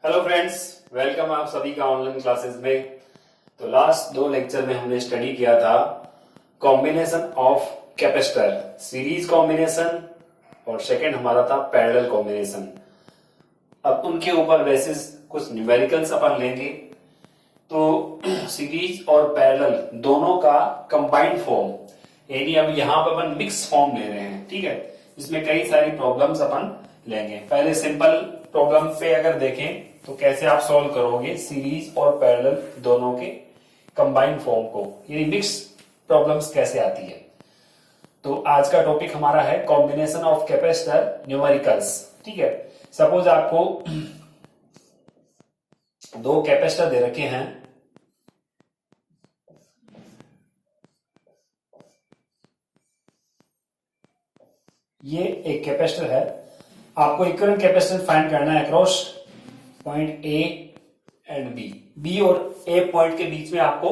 Hello friends, welcome आप सभी का ऑनलाइन क्लासेस में। तो लास्ट दो लेक्चर में हमने स्टडी किया था combination of capacitor, series combination और सेकंड हमारा था पैरेलल कॉम्बिनेशन। अब उनके ऊपर बेसिस कुछ न्यूमेरिकल्स अपन लेंगे। तो सीरीज और पैरेलल दोनों का कंबाइंड फॉर्म, यानी अब यहाँ पर अपन मिक्स फॉर्म ले रहे हैं। ठीक है, इसमें कई सारी प्रॉब्लम्स अपन लेंगे। पहले सिंपल प्रॉब्लम पे अगर देखें तो कैसे आप सॉल्व करोगे सीरीज और पैरेलल दोनों के कंबाइंड फॉर्म को, यानी मिक्स प्रॉब्लम्स कैसे आती है। तो आज का टॉपिक हमारा है कॉम्बिनेशन ऑफ कैपेसिटर न्यूमेरिकल्स। ठीक है, सपोज आपको दो कैपेसिटर दे रखे हैं। ये एक कैपेसिटर है, आपको इक्विवेलेंट कैपेसिटेंस फाइंड करना है across point A and B. B और ए पॉइंट के बीच में आपको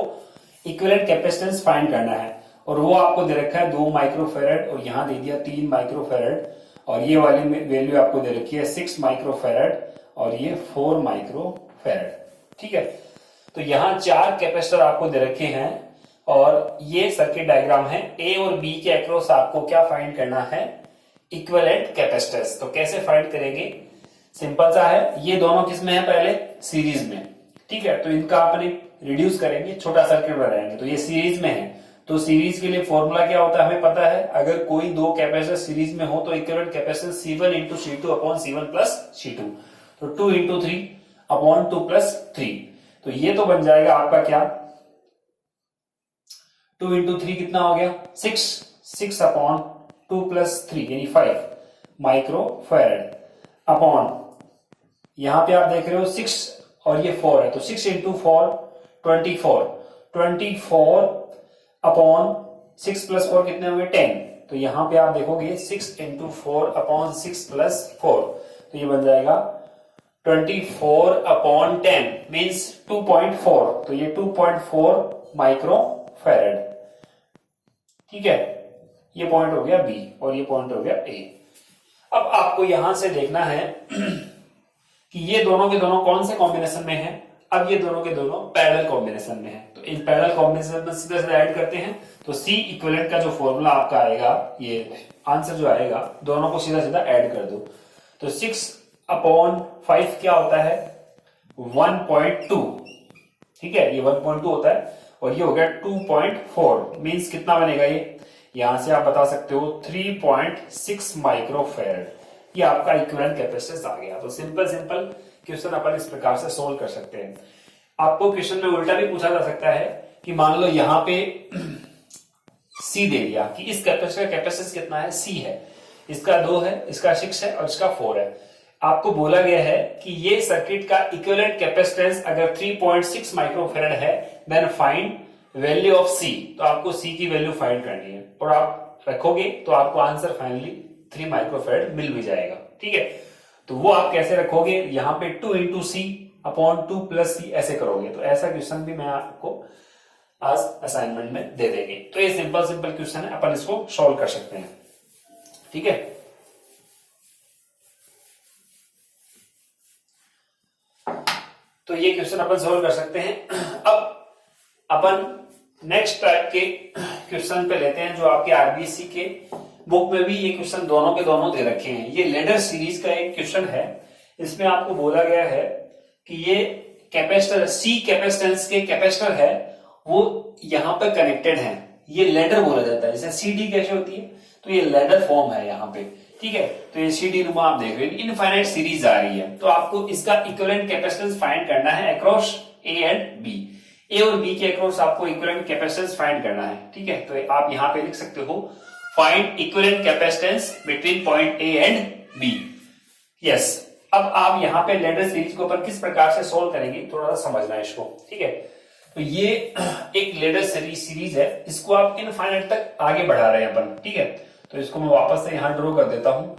इक्विवेलेंट कैपेसिटेंस फाइंड करना है, और वो आपको दे रखा है 2 माइक्रोफेरेड और यहां दे दिया 3 माइक्रोफेरेड, और ये वाली वैल्यू आपको दे रखी है 6 माइक्रोफेरेड और ये 4 माइक्रोफेरेड। ठीक है, तो यहाँ 4 कैपेसिटर आपको दे रखे हैं और ये सर्किट डायग्राम है। ए और बी के अक्रॉस आपको क्या फाइंड करना है, इक्विवेलेंट कैपेसिटेंस। तो कैसे फाइंड करेंगे, सिंपल सा है। ये दोनों किस में है, पहले सीरीज में। ठीक है, तो इनका अपने रिड्यूस करेंगे, छोटा सर्किट बनाएंगे। तो ये सीरीज में है, तो सीरीज के लिए फॉर्मूला क्या होता है हमें पता है। अगर कोई दो कैपेसिटर सीरीज में हो तो equivalent capacitance C1 into C2 upon C1 plus C2, तो 2 इंटू 3 अपॉन 2 प्लस 3। तो ये तो बन जाएगा आपका क्या, 2 इंटू 3 कितना हो गया 6 अपॉन 2 प्लस 3 यानी 5 माइक्रोफैरड अपॉन, यहां पे आप देख रहे हो 6 और ये 4 है, तो 6 इंटू 4 24 अपॉन 6 प्लस 4 कितने हुए 10। तो यहां पे आप देखोगे 6 इंटू 4 अपॉन 6 प्लस 4, तो ये बन जाएगा 24 अपॉन 10 मीन्स 2.4, तो ये 2.4 माइक्रोफैरड। ठीक है, ये पॉइंट हो गया बी और ये पॉइंट हो गया ए। अब आपको यहां से देखना है कि ये दोनों के दोनों कौन से कॉम्बिनेशन में है। अब ये दोनों के दोनों पैरेलल कॉम्बिनेशन में है, तो इन पैरेलल कॉम्बिनेशन में सीधे सीधे ऐड करते हैं। तो सी इक्विवेलेंट का जो फॉर्मूला आपका आएगा, ये आंसर जो आएगा, दोनों को सीधा सीधा ऐड कर दो। तो 6 अपॉन 5 क्या होता है 1.2। ठीक है, ये 1.2 होता है और ये हो गया 2.4 मीन्स कितना बनेगा ये, यहां से आप बता सकते हो 3.6 माइक्रोफैरड। ये आपका इक्विवेलेंट कैपेसिटेंस आ गया। तो सिंपल क्वेश्चन अपन इस प्रकार से सोल्व कर सकते हैं। आपको क्वेश्चन में उल्टा भी पूछा जा सकता है कि मान लो यहां पे सी दे दिया कि इस कैपेसिटर का कैपेसिटेंस कितना है, सी है, इसका 2 है, इसका 6 है और इसका 4 है। आपको बोला गया है कि ये सर्किट का इक्विवेलेंट कैपेसिटेंस अगर 3.6 माइक्रोफैरड है देन फाइंड वैल्यू ऑफ सी। तो आपको सी की वैल्यू फाइंड करनी है और आप रखोगे तो आपको आंसर फाइनली 3 माइक्रोफैरड मिल भी जाएगा। ठीक है, तो वो आप कैसे रखोगे, यहां पे 2 इंटू सी अपॉन 2 प्लस सी ऐसे करोगे। तो ऐसा क्वेश्चन भी मैं आपको आज असाइनमेंट में दे देंगे। तो ये सिंपल क्वेश्चन है, अपन इसको सॉल्व कर सकते हैं। ठीक है, तो ये क्वेश्चन अपन सॉल्व कर सकते हैं। अब अपन नेक्स्ट टाइप के क्वेश्चन पे लेते हैं जो आपके आरबीसी के बुक में भी ये क्वेश्चन दोनों के दोनों दे रखे हैं। ये लेडर सीरीज का एक क्वेश्चन है। इसमें आपको बोला गया है कि ये कैपेसिटर सी कैपेसिटेंस के कैपेसिटर है, वो यहां पर कनेक्टेड है। ये लेडर बोला जाता है, जैसे सीडी कैसे होती है, तो ये लेडर फॉर्म है यहाँ पे। ठीक है, तो ये सीडी नुमा आप देख रहे हैं, इनफाइनाइट सीरीज आ रही है। तो आपको इसका इक्विवेलेंट कैपेसिटेंस फाइंड करना है अक्रॉस ए एंड बी। ए और बी के अक्रॉस आपको इक्विवेलेंट कैपेसिटेंस फाइंड करना है। ठीक है, तो आप यहां पे लिख सकते हो find equivalent capacitance between point A and B. Yes, अब आप यहां पे लेडर सीरीज को अपन किस प्रकार से सोल्व करेंगे थोड़ा सा समझना है इसको। ठीक है, तो ये एक लेडर सीरीज है, इसको आप इनफाइनाइट तक आगे बढ़ा रहे हैं अपन। ठीक है, तो इसको मैं वापस से यहां ड्रॉ कर देता हूं।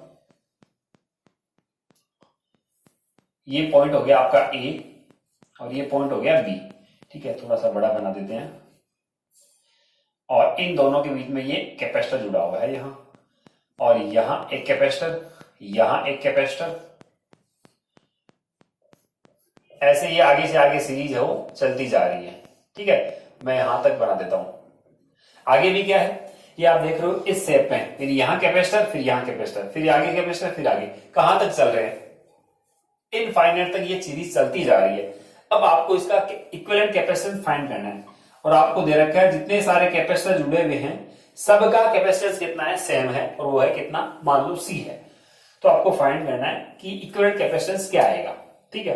ये पॉइंट हो गया आपका ए और ये पॉइंट हो गया बी। ठीक है, थोड़ा सा बड़ा बना देते हैं, और इन दोनों के बीच में ये कैपेसिटर जुड़ा हुआ है यहां, और यहां एक कैपेसिटर, यहां एक कैपेसिटर, ऐसे ये आगे से आगे सीरीज है वो चलती जा रही है। ठीक है, मैं यहां तक बना देता हूं। आगे भी क्या है, ये आप देख रहे हो इस शेप में, फिर यहाँ कैपेसिटर, फिर यहाँ कैपेसिटर, फिर आगे कैपेसिटर, फिर आगे, कहां तक चल रहे हैं, इनफाइनाइट तक ये सीरीज चलती जा रही है। अब आपको इसका इक्विवेलेंट कैपेसिटेंस फाइंड करना है, और आपको दे रखा है जितने सारे कैपेसिटर जुड़े हुए हैं सबका कैपेसिटेंस कितना है, सेम है, और वो है कितना, मान लो C है। तो आपको फाइंड करना है कि इक्विवेलेंट कैपेसिटेंस क्या आएगा। ठीक है,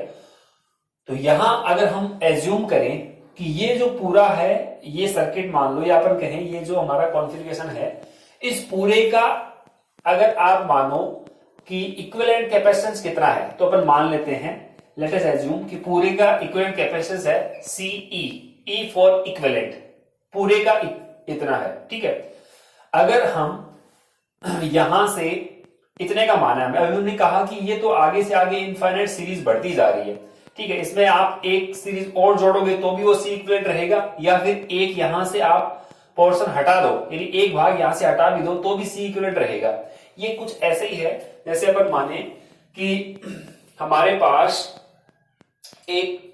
तो यहां अगर हम एज्यूम करें कि ये जो पूरा है ये सर्किट मान लो, या अपन कहें ये जो हमारा कॉन्फ़िगरेशन है, इस पूरे का अगर आप मानो कि इक्विवेलेंट कैपेसिटेंस कितना है, तो अपन मान लेते हैं, लेट अस एज्यूम कि पूरे का इक्विवेलेंट कैपेसिटेंस है CE, E फॉर इक्विवेलेंट, पूरे का इतना है। ठीक है, अगर हम यहां से इतने का माना है, अभी हमने कहा कि ये तो आगे से आगे इनफाइनाइट सीरीज बढ़ती जा रही है। ठीक है, इसमें आप एक सीरीज और जोड़ोगे तो भी वो C इक्विवेलेंट रहेगा, या फिर एक यहां से आप पोर्शन हटा दो, यानी एक भाग यहां से हटा भी दो तो भी C इक्विवेलेंट रहेगा। ये कुछ ऐसे ही है जैसे अपन माने कि हमारे पास एक,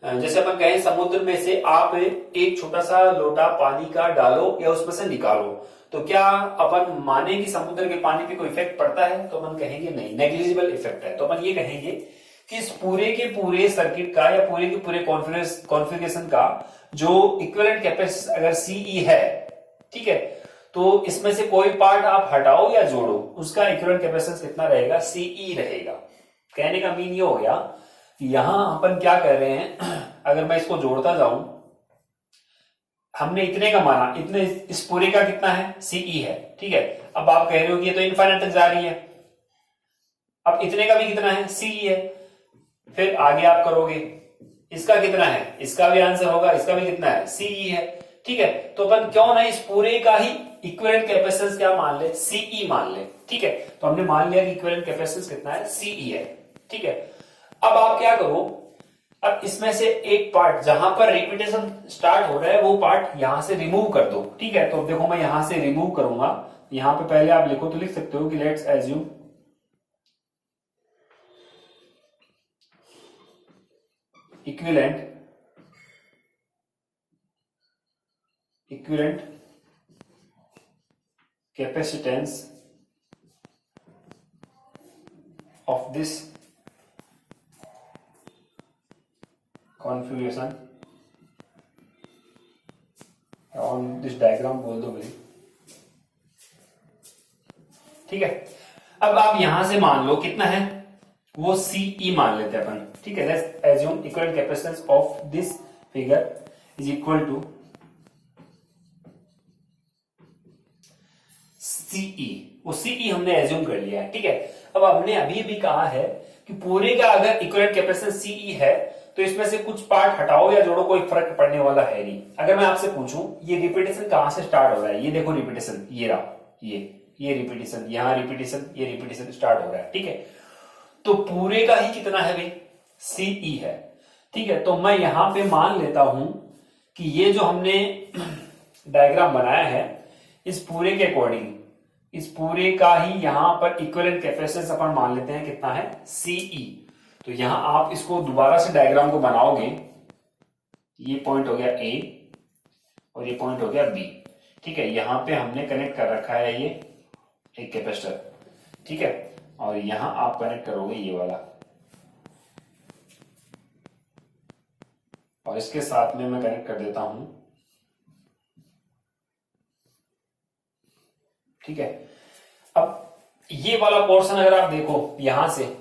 जैसे अपन कहें समुद्र में से आप एक छोटा सा लोटा पानी का डालो या उसमें से निकालो, तो क्या अपन माने कि समुद्र के पानी पे कोई इफेक्ट पड़ता है, तो अपन कहेंगे नहीं, नेग्लिजिबल इफेक्ट है। तो अपन ये कहेंगे कि इस पूरे के पूरे सर्किट का या पूरे के पूरे कॉन्फ़िगरेशन का जो इक्विवेलेंट कैपेसिटेंस अगर CE है, ठीक है, तो इसमें से कोई पार्ट आप हटाओ या जोड़ो, उसका इक्विवेलेंट कैपेसिटेंस कितना रहेगा, CE रहेगा। कहने का मीन ये हो गया कि यहां अपन क्या कर रहे हैं, अगर मैं इसको जोड़ता जाऊं, हमने इतने का माना, इतने इस पूरे का कितना है, CE है। ठीक है, अब आप कह रहे हो कि ये तो इनफाइनाइट तक जा रही है, अब इतने का भी कितना है, CE है। फिर आगे आप करोगे, इसका कितना है, इसका भी आंसर होगा, इसका भी कितना है, CE है। ठीक है, तो अपन क्यों ना इस पूरे का ही इक्विवेलेंट कैपेसिटेंस क्या मान ले, CE मान ले। ठीक है, तो हमने मान लिया कि इक्विवेलेंट कैपेसिटेंस कितना है, CE है। ठीक है, अब आप क्या करो, अब इसमें से एक पार्ट जहां पर रिपीटेशन स्टार्ट हो रहा है वो पार्ट यहां से रिमूव कर दो। ठीक है, तो देखो मैं यहां से रिमूव करूंगा, यहां पे पहले आप लिखो तो लिख सकते हो कि let's assume equivalent capacitance of this configuration on this diagram बोल दो भाई। ठीक है, अब आप यहां से मान लो कितना है, वो CE मान लेते हैं अपन। ठीक है, let's assume equivalent capacitance of this figure is equal to CE, वो CE हमने एज्यूम कर लिया है। ठीक है, अब हमने अभी भी कहा है कि पूरे का अगर इक्विवेलेंट कैपेसिटेंस CE है तो इसमें से कुछ पार्ट हटाओ या जोड़ो, कोई फर्क पड़ने वाला है नहीं। अगर मैं आपसे पूछूं ये रिपीटेशन कहां से स्टार्ट हो रहा है, ये देखो रिपीटेशन, ये रहा, ये रिपीटेशन, यहां रिपीटेशन, ये रिपीटेशन स्टार्ट हो रहा है। ठीक है, तो पूरे का ही कितना है भाई, CE है। ठीक है, तो मैं यहां पे मान लेता हूं कि ये जो हमने डायग्राम बनाया है इस पूरे के अकॉर्डिंग, इस पूरे का ही यहां पर इक्विवेलेंट कैपेसिटेंस अपन मान लेते हैं कितना है, CE। तो यहां आप इसको दोबारा से डायग्राम को बनाओगे, ये पॉइंट हो गया A और ये पॉइंट हो गया B। ठीक है, यहां पे हमने कनेक्ट कर रखा है ये एक कैपेसिटर। ठीक है, और यहां आप कनेक्ट करोगे ये वाला, और इसके साथ में मैं कनेक्ट कर देता हूं। ठीक है, अब ये वाला पोर्शन अगर आप देखो यहां से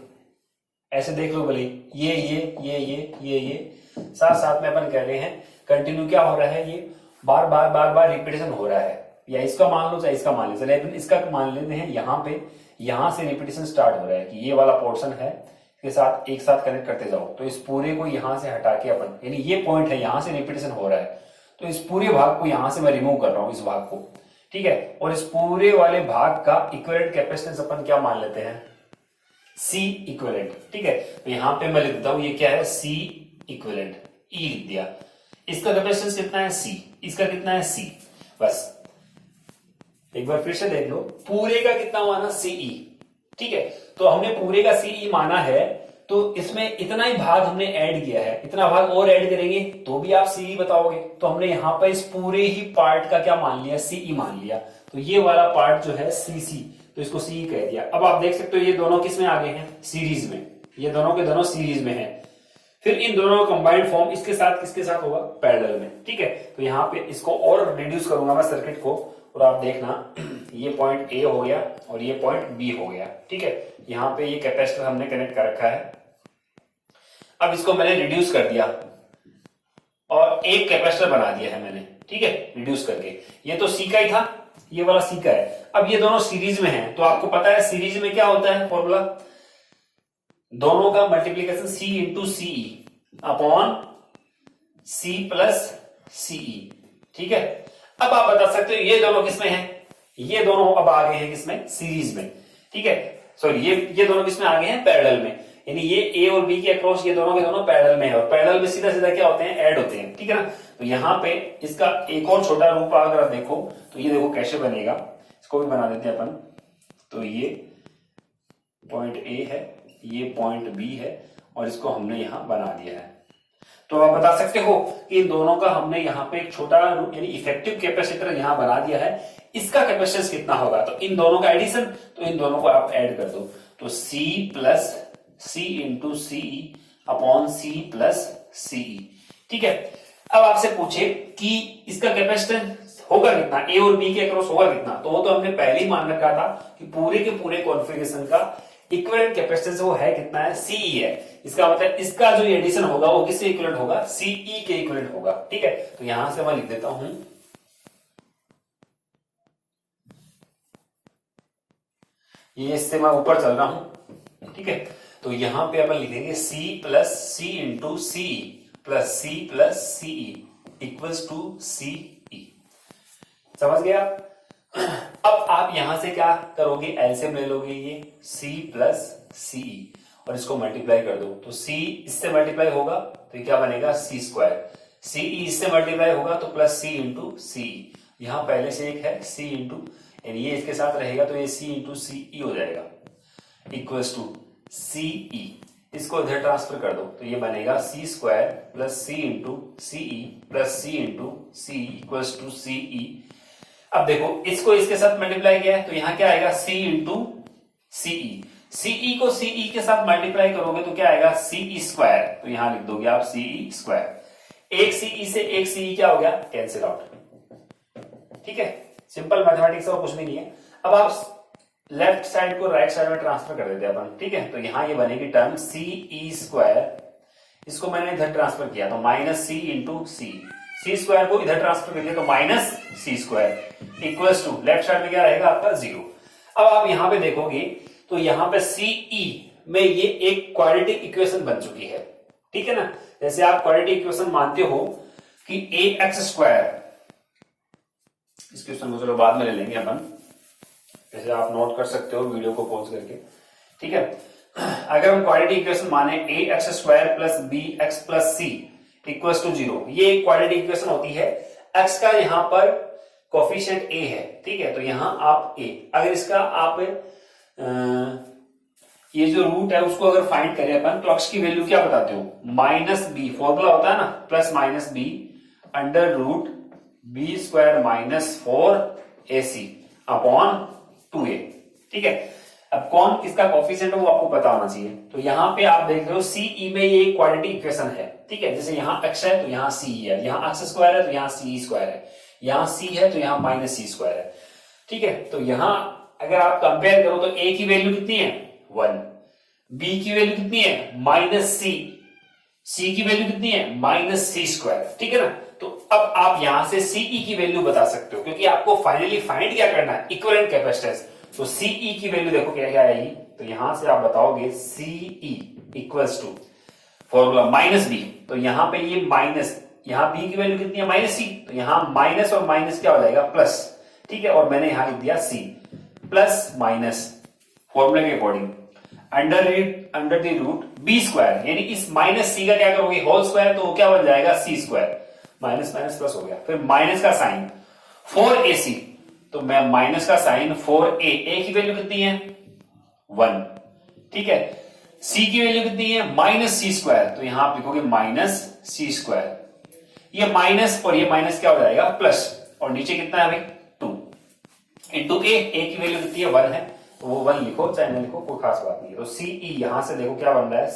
ऐसे देख लो भले, ये साथ साथ में अपन कह रहे हैं कंटिन्यू क्या हो रहा है, ये बार बार रिपीटेशन हो रहा है, या इसका मान लो चाहे इसका मान लो, चले इसका मान लेते हैं, यहाँ पे यहां से रिपीटेशन स्टार्ट हो रहा है कि ये वाला पोर्शन है, इसके साथ एक साथ कनेक्ट करते जाओ, तो इस पूरे को यहां से हटा के अपन, यानी ये पॉइंट है यहां से रिपीटेशन हो रहा है, तो इस पूरे भाग को यहां से मैं रिमूव कर रहा हूं, इस भाग को। ठीक है, और इस पूरे वाले भाग का इक्विवेलेंट कैपेसिटेंस अपन क्या मान लेते हैं, C इक्विवेलेंट। ठीक है, तो यहां पे मैं लिख देता हूं ये क्या है, C इक्विवेलेंट, E लिख दिया। इसका कैपेसिटेंस कितना है, C, इसका कितना है, C। बस एक बार फिर से देख लो, पूरे का कितना माना, CE। ठीक है, तो हमने पूरे का CE माना है, तो इसमें इतना ही भाग हमने ऐड किया है, इतना भाग और ऐड करेंगे तो भी आप सीई बताओगे। तो हमने यहाँ पर इस पूरे ही पार्ट का क्या मान लिया, सीई मान लिया। तो ये वाला पार्ट जो है सीसी, तो इसको सीई कह दिया। अब आप देख सकते हो ये दोनों किस में आ गए हैं, सीरीज में, ये दोनों के दोनों सीरीज में है। फिर इन दोनों का कंबाइंड फॉर्म इसके साथ किसके साथ होगा, पैरेलल में। ठीक है, तो यहाँ पे इसको और रिड्यूस करूंगा मैं सर्किट को, और आप देखना ये पॉइंट ए हो गया और ये पॉइंट बी हो गया। ठीक है, यहाँ पे ये कैपेसिटर हमने कनेक्ट कर रखा है। अब इसको मैंने रिड्यूस कर दिया और एक कैपेसिटर बना दिया है मैंने। ठीक है, रिड्यूस करके, ये तो सी का ही था, ये वाला सी का है। अब ये दोनों सीरीज में है, तो आपको पता है सीरीज में क्या होता है फॉर्मूला, दोनों का multiplication C into CE upon C plus CE. ठीक है, अब आप बता सकते हो ये दोनों किसमें हैं, ये दोनों अब आ गए हैं किसमें, सीरीज में। ठीक है, सॉरी ये दोनों किसमें आ गए हैं, पैरेलल में। यानी ये ए और बी के अक्रॉस ये दोनों के दोनों पैरेलल में है, और पैरेलल में सीधा सीधा क्या होते हैं, ऐड होते हैं। ठीक है ना, तो यहाँ पे इसका एक और छोटा रूप अगर आप देखो तो ये देखो कैसे बनेगा, इसको भी बना देते हैं अपन। तो ये पॉइंट ए है, ये पॉइंट बी है, और इसको हमने यहां बना दिया है। तो आप बता सकते हो कि इन दोनों का हमने यहाँ पे एक छोटा यानी इफेक्टिव कैपेसिटर यहां बना दिया है। इसका कैपेसिटेंस कितना होगा, तो इन दोनों का एडिशन, तो इन दोनों को आप ऐड कर दो, तो C plus C into CE upon C plus CE. ठीक है, अब आपसे पूछे कि इसका कैपेसिटेंस होगा कितना, ए और बी के अक्रॉस होगा कितना, तो वो तो हमने पहले ही मान रखा था कि पूरे के पूरे कॉन्फ़िगरेशन का इक्विवेलेंट कैपेसिटेंस वो है कितना है, सीई है। इसका मतलब इसका जो एडिशन होगा वो किससे इक्विवेलेंट होगा, सीई के इक्विवेलेंट होगा। ठीक है, तो यहां से मैं लिख देता हूं, ये इससे मैं ऊपर चल रहा हूं। ठीक है, तो यहां पे अपन लिखेंगे C plus C into C plus C plus CE equals to CE. समझ गया। अब आप यहां से क्या करोगे, एलसीएम ले लोगे, ये c प्लस सीई और इसको मल्टीप्लाई कर दो, तो c इससे मल्टीप्लाई होगा तो ये क्या बनेगा, c स्क्वायर, सीई इससे मल्टीप्लाई होगा तो प्लस c इंटू सीई। यहां पहले से एक है c इंटू, यानी ये इसके साथ रहेगा तो ये c इंटू सीई हो जाएगा इक्वल्स टू सीई। इसको इधर ट्रांसफर कर दो तो ये बनेगा c square plus c into CE plus c into C equals to CE. अब देखो इसको इसके साथ मल्टीप्लाई किया है तो यहां क्या आएगा, c इंटू सीई। सीई को सीई के साथ मल्टीप्लाई करोगे तो क्या आएगा, सीई स्क्वायर, तो यहां लिख दोगे आप सीई स्क्वायर। एक सीई से एक सीई क्या हो गया, कैंसिल आउट। ठीक है, सिंपल मैथमेटिक्स और कुछ भी नहीं है। अब आप लेफ्ट साइड को राइट साइड में ट्रांसफर कर देते हैं अपन। ठीक है, तो यहां ये बनेगी टर्म सीई स्क्वायर, इसको मैंने इधर ट्रांसफर किया तो minus C into C square को इधर ट्रांसफर कर दिया तो minus C square equals to left side में क्या रहेगा आपका, 0। अब आप यहां पे देखोगे तो यहां पे सीई में ये एक क्वाड्रेटिक इक्वेशन बन चुकी है। ठीक है ना, जैसे आप क्वाड्रेटिक इक्वेशन मानते हो कि ए एक्स स्क्वायर, इस क्वेश्चन को चलो बाद में ले लेंगे अपन, जैसे आप नोट कर सकते हो वीडियो को पॉज करके। ठीक है, अगर हम क्वाड्रेटिक इक्वेशन माने A X square plus B X plus C equals to 0, ये एक क्वाड्रेटिक इक्वेशन होती है। एक्स का यहां पर कोफिशिएंट ए है। ठीक है, तो यहां आप ए, अगर इसका आप ये जो रूट है उसको अगर फाइंड करें अपन तो एक्स की वैल्यू क्या बताते हो, माइनस बी, फॉर्मूला होता है ना plus minus B under root B square minus 4ac upon 2a। ठीक है, अब कौन किसका कोफिशिएंट है वो आपको पता होना चाहिए। तो यहां पे आप देख रहे हो सीई में ये क्वाड्रेटिक इक्वेशन है। ठीक है, जैसे यहां x है तो यहां c है, यहां x स्क्वायर है तो यहां c स्क्वायर है, यहां c है तो यहां माइनस c स्क्वायर है। ठीक है, तो यहां अगर आप कंपेयर करो तो a की वैल्यू कितनी है, 1, b की वैल्यू कितनी है, माइनस c की वैल्यू कितनी है, माइनस c स्क्वायर। ठीक है ना, तो अब आप यहां से सीई की वैल्यू बता सकते हो क्योंकि आपको फाइनली फाइंड क्या करना है, इक्विवेलेंट कैपेसिटेंस। तो सीई की वैल्यू देखो क्या क्या आएगी, तो यहां से आप बताओगे CE equals to formula minus B, तो यहां पे ये माइनस, यहां बी की वैल्यू कितनी है, माइनस सी, तो यहां माइनस और माइनस क्या हो जाएगा, प्लस। ठीक है, और मैंने यहां लिख दिया सी प्लस माइनस फॉर्मूले के according under the root B square, यानी इस माइनस सी का क्या करोगे, होल स्क्वायर, तो क्या बन जाएगा सी स्क्वायर, माइनस माइनस प्लस हो गया। फिर माइनस का साइन 4ac, तो मैं माइनस का साइन 4a, ए की वैल्यू कितनी है, 1। ठीक है, सी की वैल्यू कितनी है -c², तो यहां आप लिखोगे -c²। ये माइनस और ये माइनस क्या हो जाएगा प्लस, और नीचे कितना है भाई 2 इंटू ए की वैल्यू कितनी है 1 है, तो वो 1 लिखो चाहे ना लिखो कोई खास बात नहीं है। तो सीई यहां से देखो क्या बन रहा है,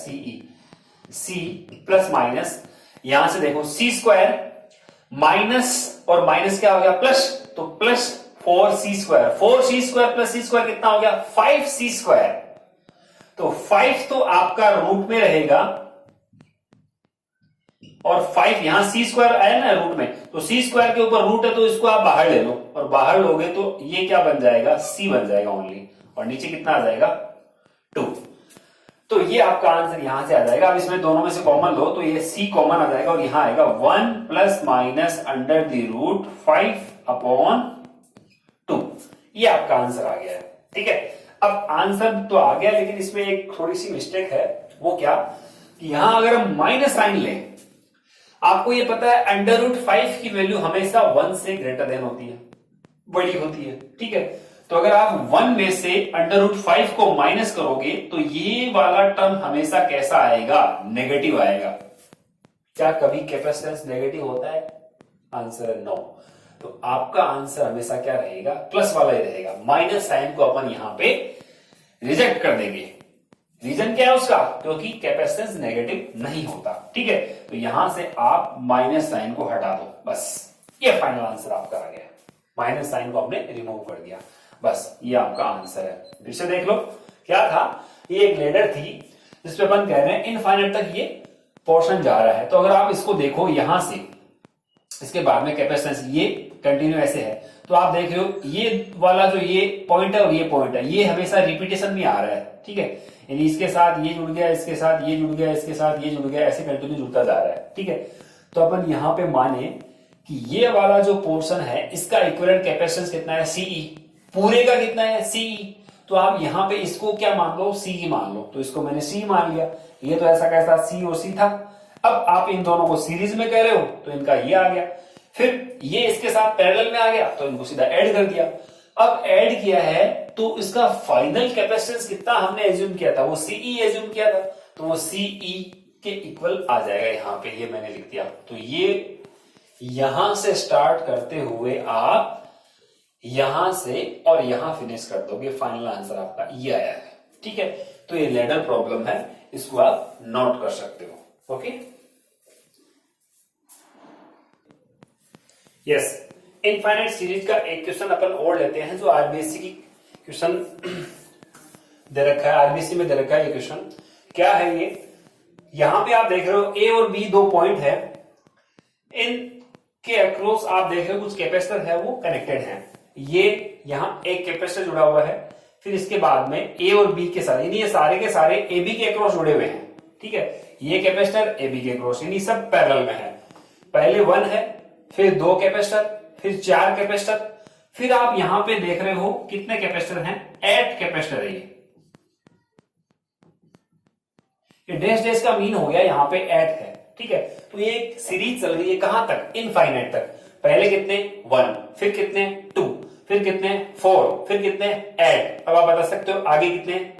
सी प्लस माइनस, यहां से देखो c² माइनस और माइनस क्या हो गया प्लस, तो plus 4c² 4c² plus c² कितना हो गया 5c²। तो 5 तो आपका रूट में रहेगा और 5 यहां c² आया ना रूट में, तो c² के ऊपर रूट है तो इसको आप बाहर ले लो, और बाहर लोगे तो ये क्या बन जाएगा c बन जाएगा ओनली, और नीचे कितना आ जाएगा 2। तो ये आपका आंसर यहां से आ जाएगा। अब इसमें दोनों में से कॉमन लो तो ये c कॉमन आ जाएगा और यहां आएगा 1 plus minus under the root 5/2। ये आपका आंसर आ गया है। ठीक है, अब आंसर तो आ गया, लेकिन इसमें एक थोड़ी सी मिस्टेक है। वो क्या कि यहां अगर हम माइनस साइन लें, आपको ये पता है अंडर रूट 5 की वैल्यू हमेशा 1 से ग्रेटर देन होती है, बड़ी होती है। ठीक है, तो अगर आप 1 में से अंडर रूट 5 को माइनस करोगे तो ये वाला टर्म हमेशा कैसा आएगा, नेगेटिव आएगा। क्या कभी कैपेसिटेंस नेगेटिव होता है? Answer no. तो आपका आंसर हमेशा क्या रहेगा, प्लस वाला ही रहेगा। माइनस साइन को अपन यहां पे रिजेक्ट कर देंगे। रीजन क्या है उसका, क्योंकि कैपेसिटेंस नेगेटिव नहीं होता। ठीक है, तो यहां से आप माइनस साइन को हटा दो, बस ये फाइनल आंसर आपका आ गया। माइनस साइन को हमने रिमूव कर दिया, बस ये आपका आंसर है। फिर से देख लो क्या था, ये एक लेडर थी जिसपे अपन कह रहे हैं इनफाइनाइट तक ये पोर्शन जा रहा है। तो अगर आप इसको देखो यहां से, इसके बाद में कैपेसिटेंस ये कंटिन्यू ऐसे है, तो आप देख रहे हो ये वाला जो ये पॉइंट है और ये पॉइंट है, ये हमेशा रिपीटेशन में आ रहा है। ठीक है, यानी इसके साथ ये जुड़ गया, इसके साथ ये जुड़ गया, इसके साथ ये जुड़ गया, ऐसे कंटिन्यू जुड़ता जा रहा है। ठीक है, तो अपन यहां पे माने कि ये वाला जो पोर्शन है इसका इक्विवेलेंट कैपेसिटेंस कितना है सीई, पूरे का कितना है सीई। तो आप यहां पे इसको क्या मान लो, सी मान लो, तो इसको मैंने सी मान लिया। ये तो ऐसा कैसा सी और सी था। अब आप इन दोनों को सीरीज में कह रहे हो तो इनका ये आ गया, फिर ये इसके साथ पैरेलल में आ गया तो इनको सीधा ऐड कर दिया। अब ऐड किया है तो इसका फाइनल कैपेसिटेंस कितना हमने एज्यूम किया था, वो सीई एज्यूम किया था, तो वो सीई के इक्वल आ जाएगा। यहां पे ये मैंने लिख दिया। तो ये यहां से स्टार्ट करते हुए आप यहां से और यहां फिनिश कर दोगे, फाइनल आंसर आपका ये आया है। ठीक है, तो ये लैडर प्रॉब्लम है, इसको आप नोट कर सकते हो। ओके, यस, इनफाइनाइट सीरीज का एक क्वेश्चन अपन और लेते हैं जो आरबीएससी की क्वेश्चन दे रखा है, आरबीएससी में दे रखा है। ये क्वेश्चन क्या है, ये यहां पे आप देख रहे हो ए और बी दो पॉइंट है, इनके अक्रॉस आप देख रहे हो कुछ कैपेसिटर है वो कनेक्टेड है। ये यहां एक कैपेसिटर जुड़ा हुआ है, फिर इसके बाद में ए और बी के साथ, यानी ये सारे के सारे ए बी के अक्रॉस जुड़े हुए हैं। ठीक है, ये कैपेसिटर ए बी के अक्रॉस, यानी सब पैरेलल में है। पहले 1 है, फिर 2 कैपेसिटर, फिर 4 कैपेसिटर, फिर आप यहां पे देख रहे हो कितने कैपेसिटर हैं, 8 कैपेसिटर है। ये डैश डैश का मीन हो गया यहां पे 8 है। ठीक है, तो ये एक सीरीज चल रही है कहां तक, इनफाइनाइट तक। पहले कितने 1, फिर कितने 2, फिर कितने 4, फिर कितने 8। अब आप बता सकते हो आगे कितने,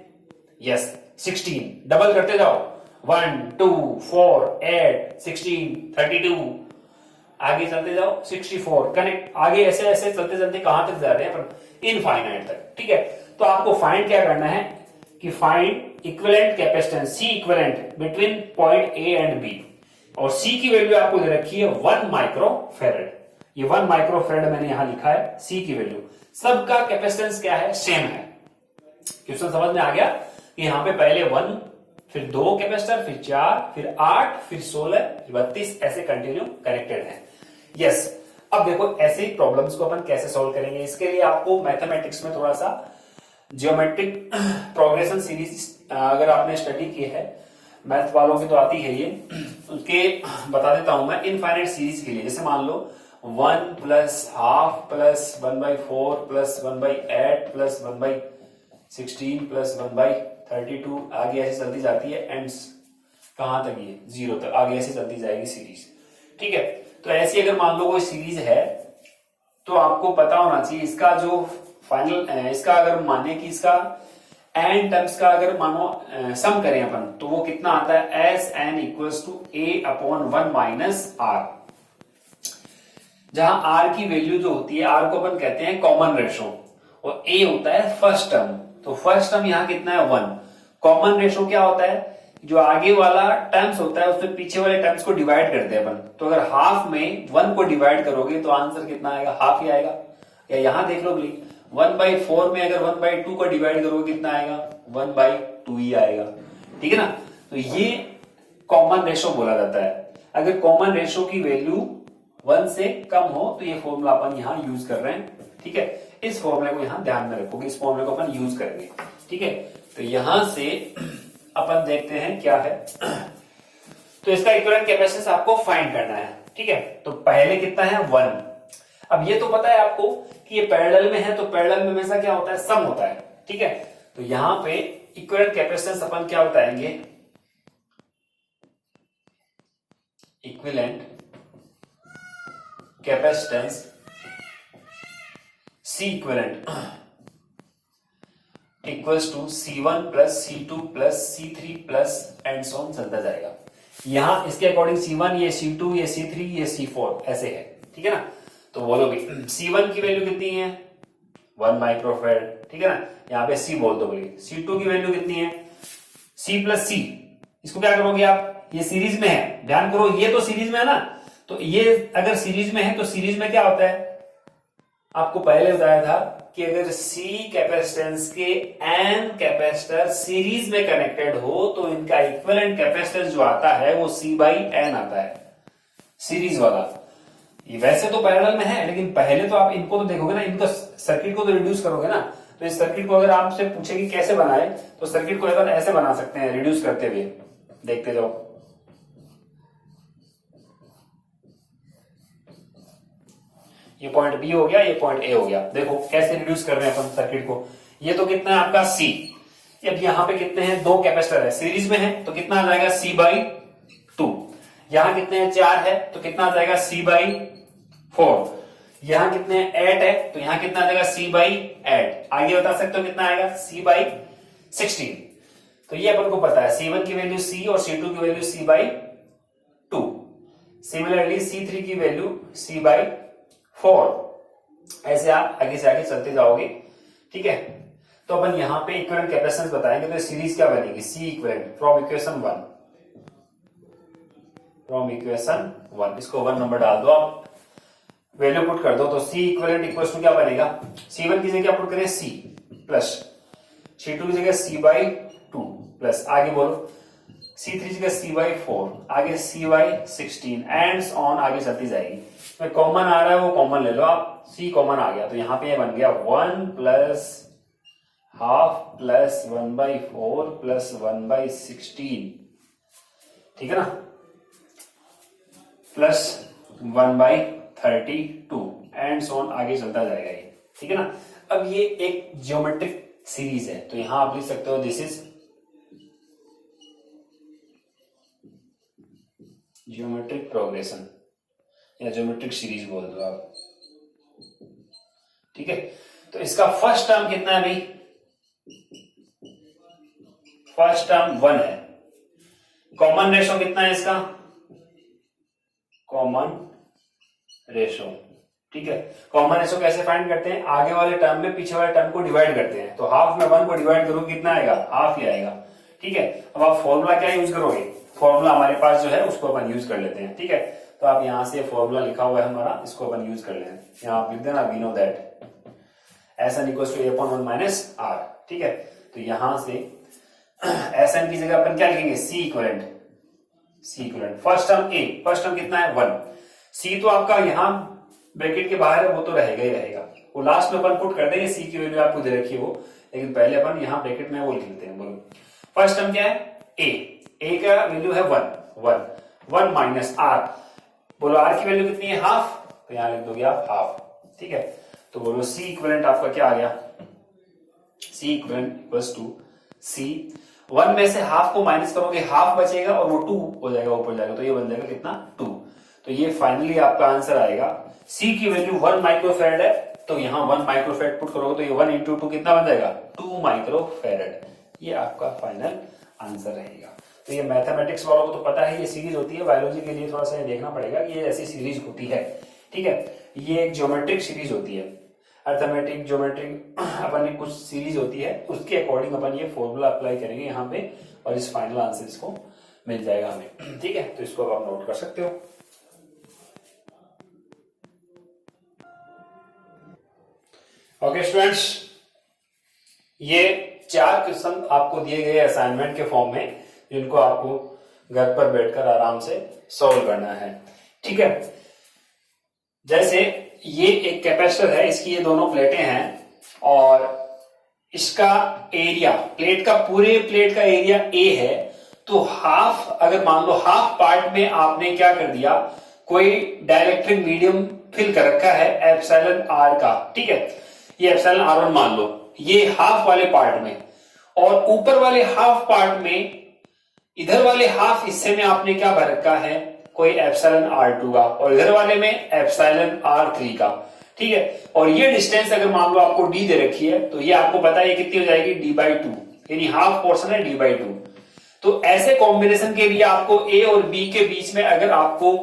यस 16। डबल करते जाओ, 1 2 4 8 16 32, आगे चलते जाओ 64, कनेक्ट, आगे ऐसे ऐसे चलते चलते कहां तक जा रहे हैं अपन, इनफाइनाइट तक। ठीक है, तो आपको फाइंड क्या करना है कि find equivalent capacitance C equivalent between point A and B, और सी की वैल्यू आपको दे रखी है 1 माइक्रोफेरेड। ये 1 माइक्रोफेरेड मैंने यहां लिखा है सी की वैल्यू। सबका कैपेसिटेंस क्या है, सेम है। क्वेश्चन समझ में आ गया कि यहां पे पहले 1, फिर 2 कैपेसिटर, फिर 4, फिर 8, फिर 16, फिर 32, ऐसे कंटिन्यू कनेक्टेड है। यस, अब देखो ऐसे ही प्रॉब्लम्स को अपन कैसे सॉल्व करेंगे। इसके लिए आपको मैथमेटिक्स में थोड़ा सा जियोमेट्रिक प्रोग्रेशन सीरीज अगर आपने स्टडी की है, मैथ वालों की तो आती है ये, उसके बता देता हूं मैं। इनफाइनाइट सीरीज के लिए जैसे मान लो 1 plus half plus 1/4 plus 1/8 plus 1/16 plus 1/32, आगे ऐसे चलती जाती है, एंड्स कहां तक, ये 0 तक, आगे ऐसे चलती जाएगी सीरीज। ठीक है, तो ऐसी अगर मान लो कोई सीरीज है तो आपको पता होना चाहिए इसका जो फाइनल, इसका अगर माने कि इसका एन टर्म्स का अगर मानो सम करें अपन तो वो कितना आता है, S N equals to A upon 1 minus R, जहां आर की वैल्यू जो होती है, आर को अपन कहते हैं कॉमन रेशो और ए होता है फर्स्ट टर्म। तो फर्स्ट टर्म यहां कितना है 1। कॉमन रेशो क्या होता है, जो आगे वाला टर्म्स होता है उसमें पीछे वाले टर्म्स को डिवाइड करते हैं अपन। तो अगर हाफ में 1 को डिवाइड करोगे तो आंसर कितना आएगा, हाफ ही आएगा। या यहां देख लो भाई 1/4 में अगर 1/2 को डिवाइड करोगे कितना आएगा, 1/2 ही आएगा। ठीक है ना। तो ये कॉमन रेशो बोला जाता है। अगर कॉमन रेशो की वैल्यू 1 से कम हो तो ये फॉर्मूला अपन यहां यूज कर रहे हैं। ठीक है, इस फॉर्मूले को यहां ध्यान में रखोगे, इस फॉर्मूले को अपन यूज करेंगे। ठीक है, तो यहां से अपन देखते हैं क्या है। तो इसका इक्विवेलेंट कैपेसिटेंस आपको फाइंड करना है। ठीक है, तो पहले कितना है 1। अब ये तो पता है आपको कि ये पैरेलल में है, तो पैरेलल में हमेशा क्या होता है, सम होता है। ठीक है, तो यहां पे इक्विवेलेंट कैपेसिटेंस अपन क्या बताएंगे, equivalent capacitance C equivalent equals to C1 plus C2 plus C3 plus and so on चलता जाएगा। यहां इसके अकॉर्डिंग C1 ये C2 ये C3 ये C4 ऐसे है। ठीक है ना। तो बोलोगे C1 की वैल्यू कितनी है, 1 माइक्रोफेरेड। ठीक है ना, यहां पे C बोल दो। बोलिए C2 की वैल्यू कितनी है, C प्लस C। इसको क्या करोगे आप, ये सीरीज में है, ध्यान करो ये तो सीरीज में है ना। तो ये अगर सीरीज में है तो सीरीज में क्या होता है, आपको पहले बताया था कि अगर C कैपेसिटेंस के n कैपेसिटर सीरीज में कनेक्टेड हो तो इनका इक्विवेलेंट कैपेसिटेंस जो आता है वो C/n आता है, सीरीज वाला। ये वैसे तो पैरेलल में है, लेकिन पहले तो आप इनको तो देखोगे ना, इनको सर्किट को तो रिड्यूस करोगे ना। तो इस सर्किट को अगर आपसे पूछे कि कैसे बनाए, तो सर्किट को अपन ऐसे बना सकते हैं रिड्यूस करते हुए, देखते जाओ। ये पॉइंट बी हो गया, ये पॉइंट ए हो गया। देखो कैसे रिड्यूस कर रहे हैं अपन सर्किट को। ये तो कितना है आपका C। अब यहाँ पे कितने हैं, 2 कैपेसिटर है, सीरीज में है तो कितना आ जाएगा C/2। यहां कितने हैं, 4 है तो कितना आ जाएगा C/4। यहां कितने 8 है तो यहां कितना आ जाएगा C/8। आगे बता सकते हो कितना आएगा, C/16। तो ये अपन को पता है C1 की वैल्यू C और C2 की वैल्यू C/2। सिमिलरली C3 की वैल्यू C/4। ऐसे आप आगे से आगे चलते जाओगे। ठीक है, तो अपन यहां पे इक्विवेलेंट कैपेसिटेंस बताएंगे। तो सीरीज क्या बनेगी, C equivalent from equation 1, from equation 1। इसको 1 नंबर डाल दो, आप वैल्यू पुट कर दो। तो C इक्विवेलेंट इक्वल्स टू क्या बनेगा, C1 की जगह पुट करें C प्लस C2 की जगह C/2 प्लस आगे बोलो C3 की जगह C/4, आगे C/16 एंड ऑन आगे चलती जाएगी। तो कॉमन आ रहा है वो कॉमन ले लो आप, C कॉमन आ गया तो यहां पे ये बन गया 1 प्लस हाफ प्लस 1/4 प्लस 1/16। ठीक है ना, प्लस 1/32 एंड सो ऑन आगे चलता जाएगा ये। ठीक है ना। अब ये एक ज्योमेट्रिक सीरीज है, तो यहां आप लिख सकते हो दिस इज ज्योमेट्रिक प्रोग्रेशन या ज्योमेट्रिक सीरीज बोल दो आप। ठीक है, तो इसका फर्स्ट टर्म कितना है भाई, फर्स्ट टर्म 1 है। कॉमन रेशो कितना है इसका, कॉमन रेशो। ठीक है, कॉमन रेशो कैसे फाइंड करते हैं, आगे वाले टर्म में पीछे वाले टर्म को डिवाइड करते हैं। तो हाफ में 1 को डिवाइड करोगे कितना आएगा, हाफ ही आएगा। ठीक है, अब आप फॉर्मूला क्या यूज करोगे, फॉर्मूला हमारे पास जो है उसको अपन यूज कर लेते हैं। ठीक है, तो आप यहां से फॉर्मूला लिखा हुआ है हमारा, इसको अपन यूज कर लें। यहां आप लिख देना we know that Sn equals to A/1 minus R। ठीक है, तो यहां से Sn की जगह अपन क्या लिखेंगे, C equivalent. C equivalent first term A, first term कितना है 1। C तो आपका यहां ब्रैकेट के बाहर है, वो तो रहेगा ही रहेगा, वो लास्ट में अपन पुट कर देंगे। C की वैल्यू आपको दे रखी है वो, लेकिन पहले अपन यहां ब्रैकेट में वो लिख लेते हैं। बोलो फर्स्ट टर्म क्या है A का वैल्यू है 1 माइनस R। बोलो R की वैल्यू कितनी है, हाफ, तो यहां लिख दोगे आप हाफ। ठीक है, तो बोलो C इक्विवेलेंट आपका क्या आ गया, C equivalent equals to C 1 में से हाफ को माइनस करोगे, हाफ बचेगा और वो 2 हो जाएगा, ऊपर जाएगा, तो ये बन जाएगा कितना 2। तो ये फाइनली आपका आंसर आएगा। C की वैल्यू 1 माइक्रोफैराड है तो यहाँ 1 माइक्रोफेरेड पुट करोगे तो ये 1 इंटू 2 कितना बन जाएगा 2 माइक्रोफेरेड। ये आपका फाइनल आंसर रहेगा। तो ये मैथमेटिक्स वालों को तो पता है ये सीरीज होती है, बायोलॉजी के लिए थोड़ा सा ये देखना पड़ेगा कि ये ऐसी सीरीज होती है। ठीक है, ये एक ज्योमेट्रिक सीरीज होती है, अर्थमेटिक ज्योमेट्रिक अपन ने कुछ सीरीज होती है, उसके अकॉर्डिंग अपन ये फॉर्मूला अप्लाई करेंगे यहाँ पे और इस फाइनल आंसर इसको मिल जाएगा हमें। ठीक है, तो इसको अब आप नोट कर सकते हो। ओके स्टूडेंट्स, ये 4 क्वेश्चन आपको दिए गए असाइनमेंट के फॉर्म में, जिनको आपको घर पर बैठकर आराम से सॉल्व करना है। ठीक है, जैसे ये एक कैपेसिटर है, इसकी ये दोनों प्लेटें हैं और इसका एरिया, प्लेट का पूरे प्लेट का एरिया ए है, तो हाफ, अगर मान लो हाफ पार्ट में आपने क्या कर दिया, कोई डाइलेक्ट्रिक मीडियम फिल कर रखा है एप्सिलॉन आर का। ठीक है, ये एप्सिलॉन R1 मान लो, ये हाफ वाले पार्ट में, और ऊपर वाले हाफ पार्ट में, इधर वाले हाफ हिस्से में आपने क्या भर रखा है, कोई एप्सिलॉन R2 का, और इधर वाले में एप्सिलॉन R3 का। ठीक है, और ये डिस्टेंस अगर मान लो आपको d दे रखी है, तो ये आपको पता है कितनी हो जाएगी, d/2, यानी हाफ पोर्शन है d/2। तो ऐसे कॉम्बिनेशन के लिए आपको a और b के बीच में अगर आपको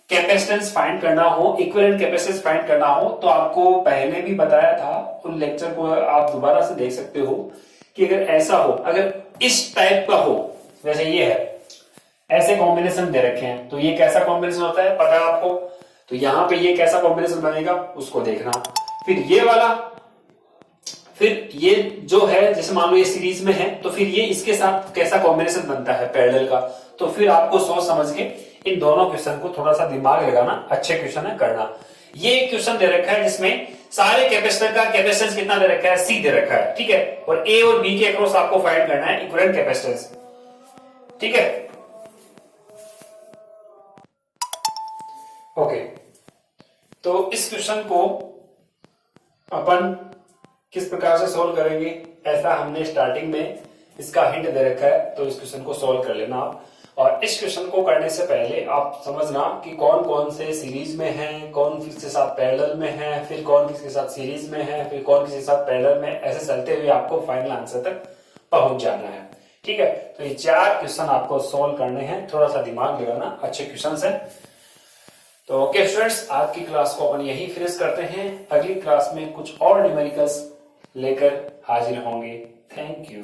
कैपेसिटेंस फाइंड करना हो, इक्विवेलेंट कैपेसिटेंस फाइंड करना हो, तो आपको पहले भी बताया था, उन लेक्चर को आप दोबारा से देख सकते हो कि अगर ऐसा हो, अगर इस टाइप का हो, जैसे ये है, ऐसे कॉम्बिनेशन दे रखे हैं, तो ये कैसा कॉम्बिनेशन होता है पता है आपको, तो यहां पे ये कैसा कॉम्बिनेशन बनेगा उसको देखना। फिर ये वाला, फिर ये जो है, जैसे मान लो ये सीरीज में है, तो फिर ये इसके साथ कैसा कॉम्बिनेशन बनता है पैरेलल का, तो फिर आपको सोच समझ के इन दोनों क्वेश्चन को थोड़ा सा दिमाग लगाना, अच्छे क्वेश्चन है करना। ये क्वेश्चन दे रखा है जिसमें सारे कैपेसिटर का कैपेसिटेंस कितना दे रखा है, C दे रखा है। ठीक है, और A और B के अक्रॉस आपको फाइंड करना है इक्विवेलेंट कैपेसिटेंस। ठीक है, ओके, तो इस क्वेश्चन को अपन किस प्रकार से सोल्व करेंगे, ऐसा हमने स्टार्टिंग में इसका हिंट दे रखा है, तो इस क्वेश्चन को सोल्व कर लेना आप। और इस क्वेश्चन को करने से पहले आप समझना कि कौन कौन से सीरीज में है, कौन किसके साथ पैरेलल में है, फिर कौन किसके साथ सीरीज में है, फिर कौन किसके साथ पैरेलल में, ऐसे चलते हुए आपको फाइनल आंसर तक पहुंच जाना है। ठीक है, तो ये 4 क्वेश्चन आपको सोल्व करने हैं, थोड़ा सा दिमाग लगाना, अच्छे क्वेश्चन है। तो ओके स्टूडेंट्स, आज की क्लास को अपन यही फिनिश करते हैं, अगली क्लास में कुछ और न्यूमेरिकल्स लेकर हाजिर होंगे। Thank you.